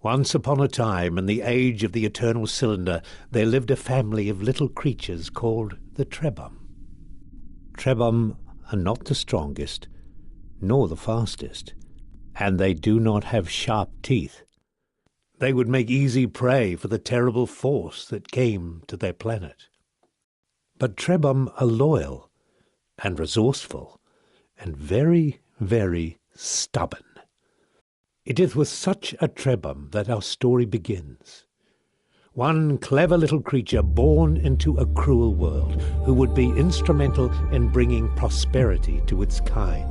Once upon a time, in the age of the eternal cylinder, there lived a family of little creatures called the Threbum. Threbum are not the strongest, nor the fastest, and they do not have sharp teeth. They would make easy prey for the terrible force that came to their planet. But Threbum are loyal and resourceful and very, very stubborn. It is with such a Threbum that our story begins. One clever little creature born into a cruel world who would be instrumental in bringing prosperity to its kind.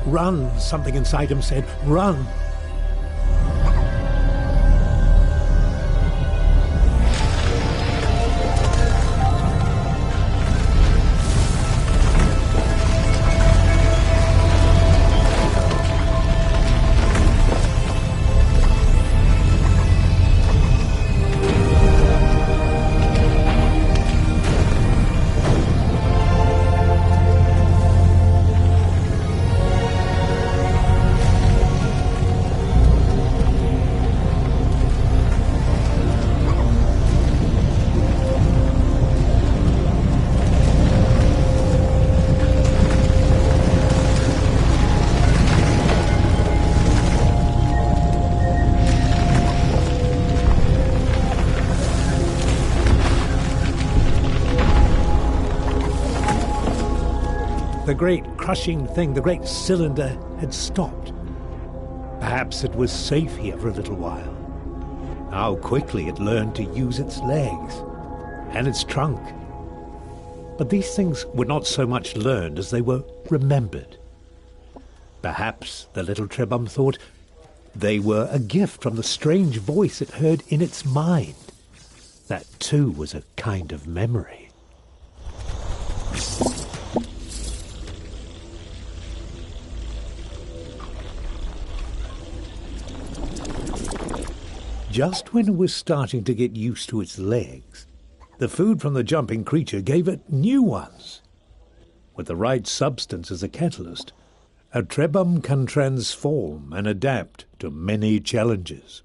"Run," something inside him said. "Run." The great crushing thing, the great cylinder, had stopped. Perhaps it was safe here for a little while. How quickly it learned to use its legs and its trunk. But these things were not so much learned as they were remembered. Perhaps the little Threbum thought they were a gift from the strange voice it heard in its mind. That too was a kind of memory. Just when it was starting to get used to its legs, the food from the jumping creature gave it new ones. With the right substance as a catalyst, a Threbum can transform and adapt to many challenges.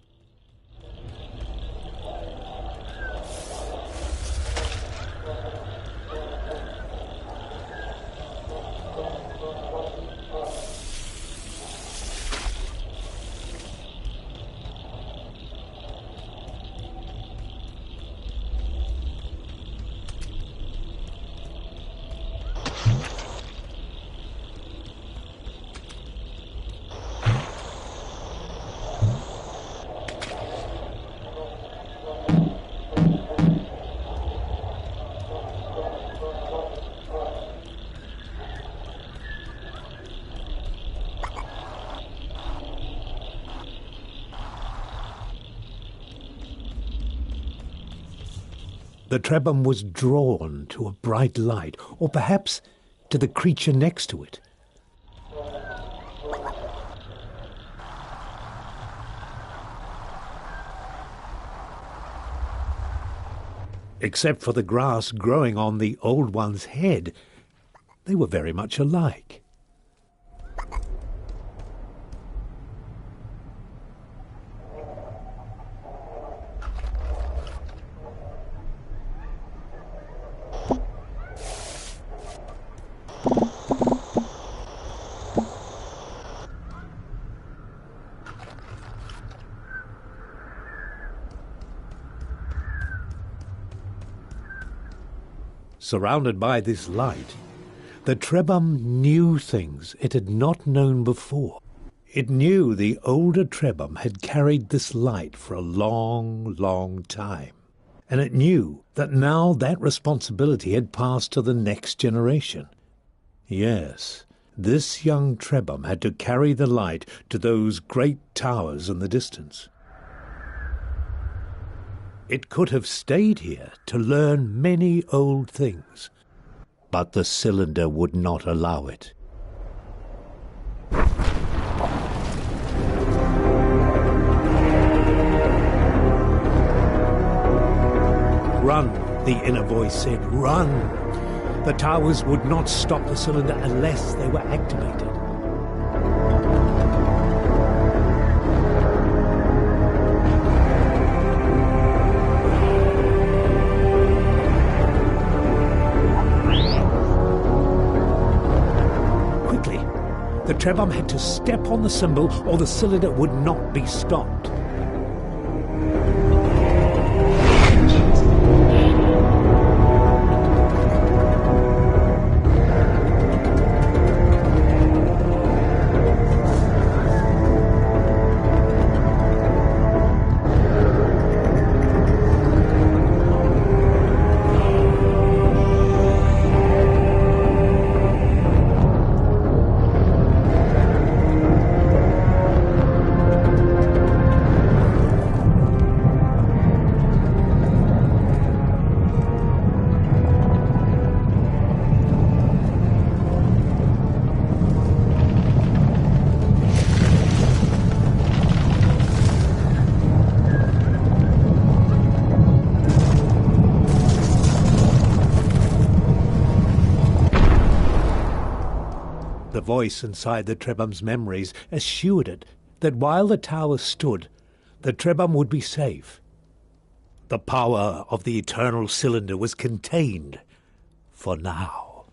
The Threbum was drawn to a bright light, or perhaps to the creature next to it. Except for the grass growing on the old one's head, they were very much alike. Surrounded by this light, the Threbum knew things it had not known before. It knew the older Threbum had carried this light for a long, long time, and it knew that now that responsibility had passed to the next generation. Yes, this young Threbum had to carry the light to those great towers in the distance. It could have stayed here to learn many old things, but the cylinder would not allow it. Run, the inner voice said, run! The towers would not stop the cylinder unless they were activated. Quickly, the Threbum had to step on the symbol or the cylinder would not be stopped. The voice inside the Threbum's memories assured it that while the tower stood, the Threbum would be safe. The power of the eternal cylinder was contained for now.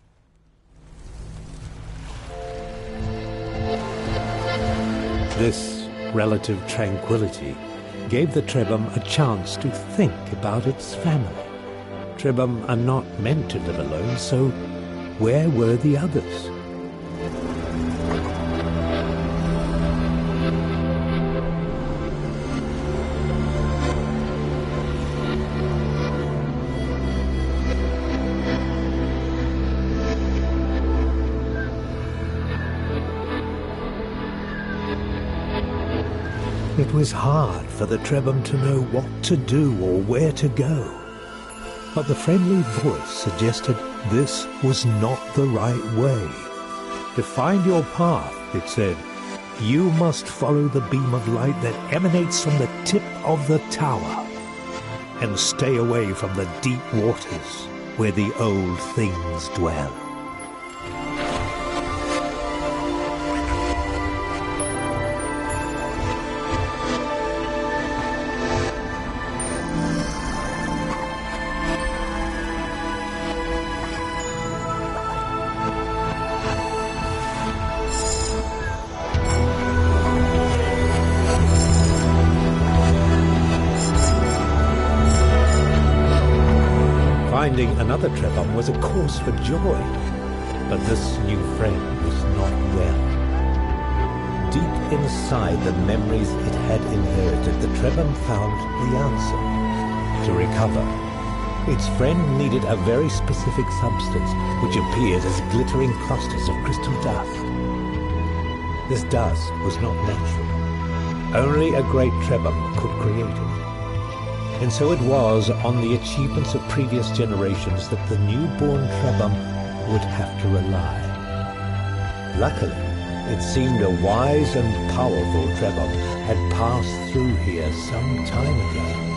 This relative tranquility gave the Threbum a chance to think about its family. Threbum are not meant to live alone, so where were the others? It was hard for the Threbum to know what to do or where to go. But the friendly voice suggested this was not the right way. To find your path, it said, you must follow the beam of light that emanates from the tip of the tower and stay away from the deep waters where the old things dwell. Finding another Threbum was a cause for joy, but this new friend was not well. Deep inside the memories it had inherited, the Threbum found the answer. To recover, its friend needed a very specific substance which appeared as glittering clusters of crystal dust. This dust was not natural. Only a great Threbum could create it. And so it was on the achievements of previous generations that the newborn Threbum would have to rely. Luckily, it seemed a wise and powerful Threbum had passed through here some time ago.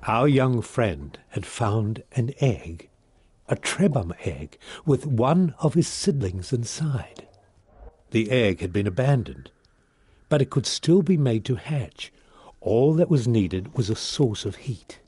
Our young friend had found an egg, a Threbum egg, with one of his siblings inside. The egg had been abandoned, but it could still be made to hatch. All that was needed was a source of heat.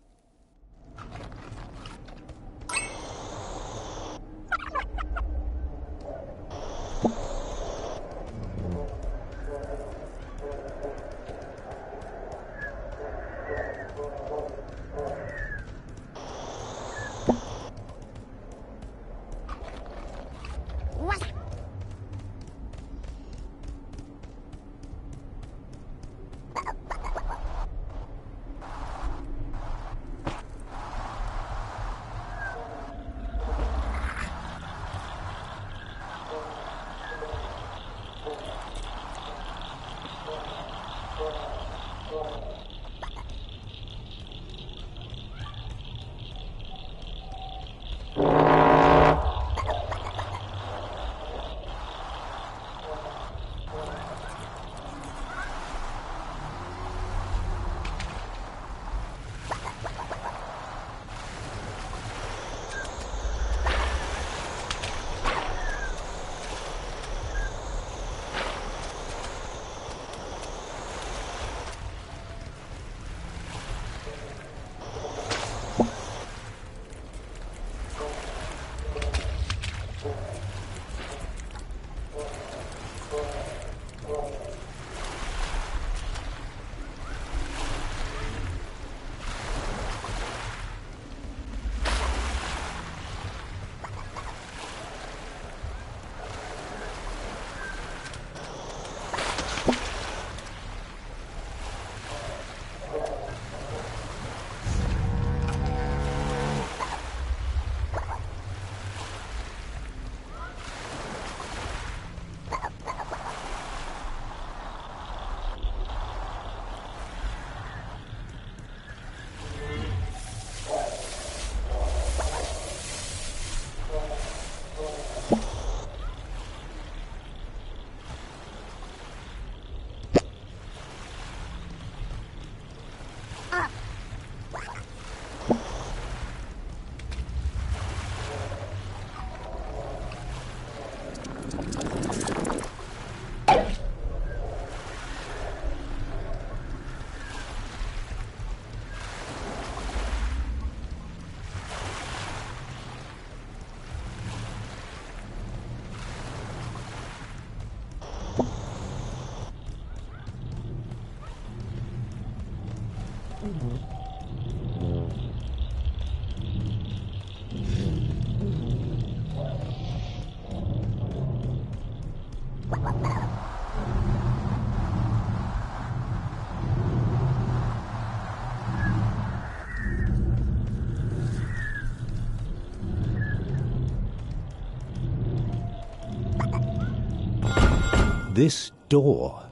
This door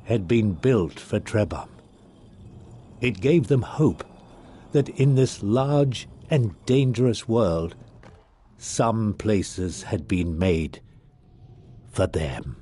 had been built for Threbum. It gave them hope that in this large and dangerous world, some places had been made for them.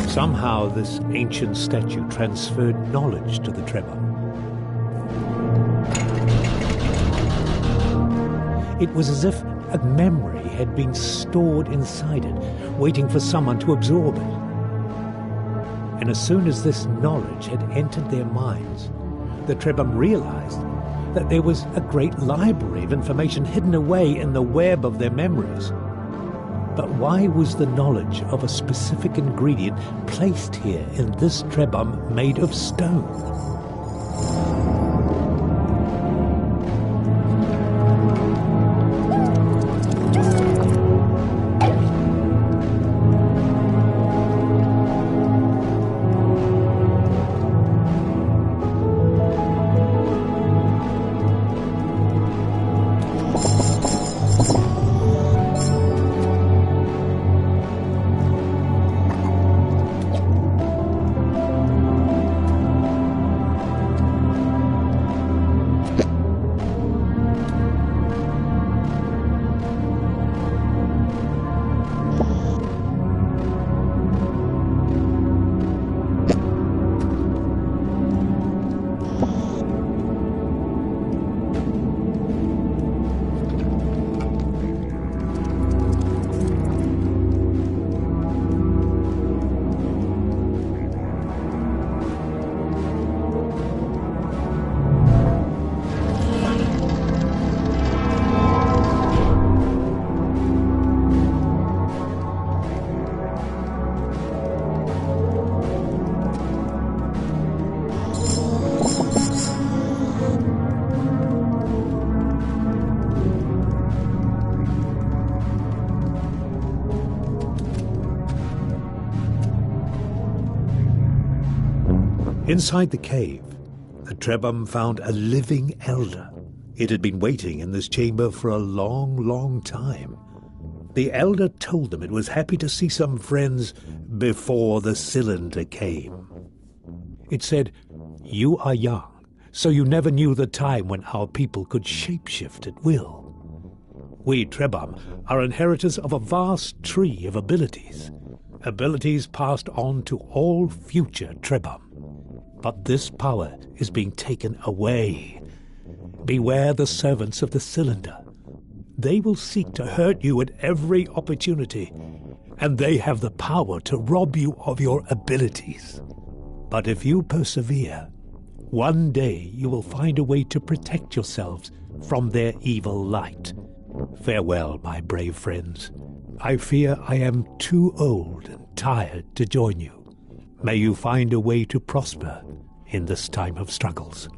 Somehow this ancient statue transferred knowledge to the Threbum. It was as if a memory had been stored inside it, waiting for someone to absorb it. And as soon as this knowledge had entered their minds, the Threbum realized that there was a great library of information hidden away in the web of their memories. But why was the knowledge of a specific ingredient placed here in this Threbum made of stone? Inside the cave, the Threbum found a living elder. It had been waiting in this chamber for a long, long time. The elder told them it was happy to see some friends before the cylinder came. It said, "You are young, so you never knew the time when our people could shapeshift at will. We Threbum are inheritors of a vast tree of abilities. Abilities passed on to all future Threbum. But this power is being taken away. Beware the servants of the cylinder. They will seek to hurt you at every opportunity, and they have the power to rob you of your abilities. But if you persevere, one day you will find a way to protect yourselves from their evil light. Farewell, my brave friends. I fear I am too old and tired to join you. May you find a way to prosper in this time of struggles.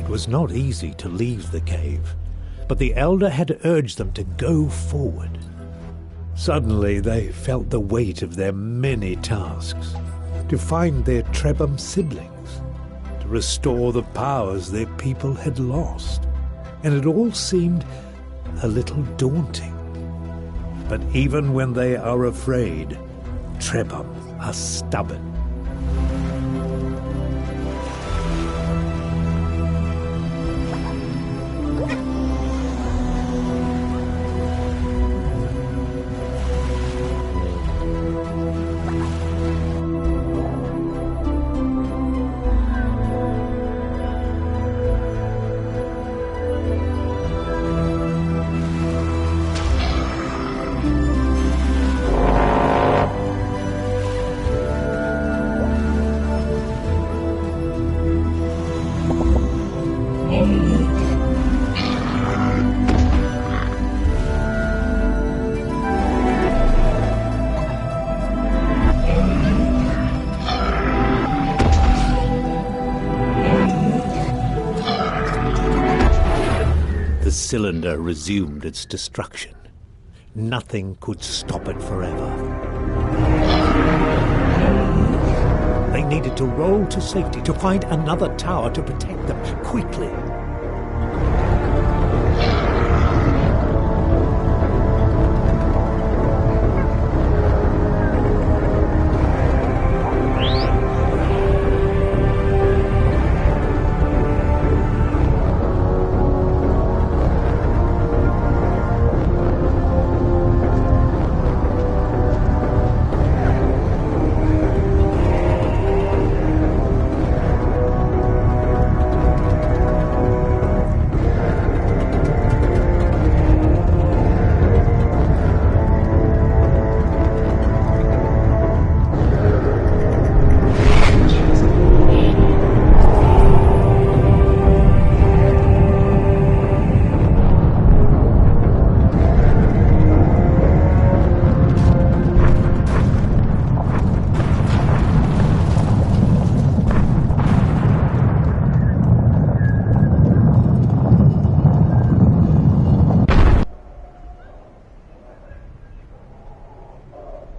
It was not easy to leave the cave, but the elder had urged them to go forward. Suddenly they felt the weight of their many tasks, to find their Threbum siblings, to restore the powers their people had lost, and it all seemed a little daunting. But even when they are afraid, Threbum are stubborn. The cylinder resumed its destruction. Nothing could stop it forever. They needed to roll to safety, to find another tower to protect them quickly.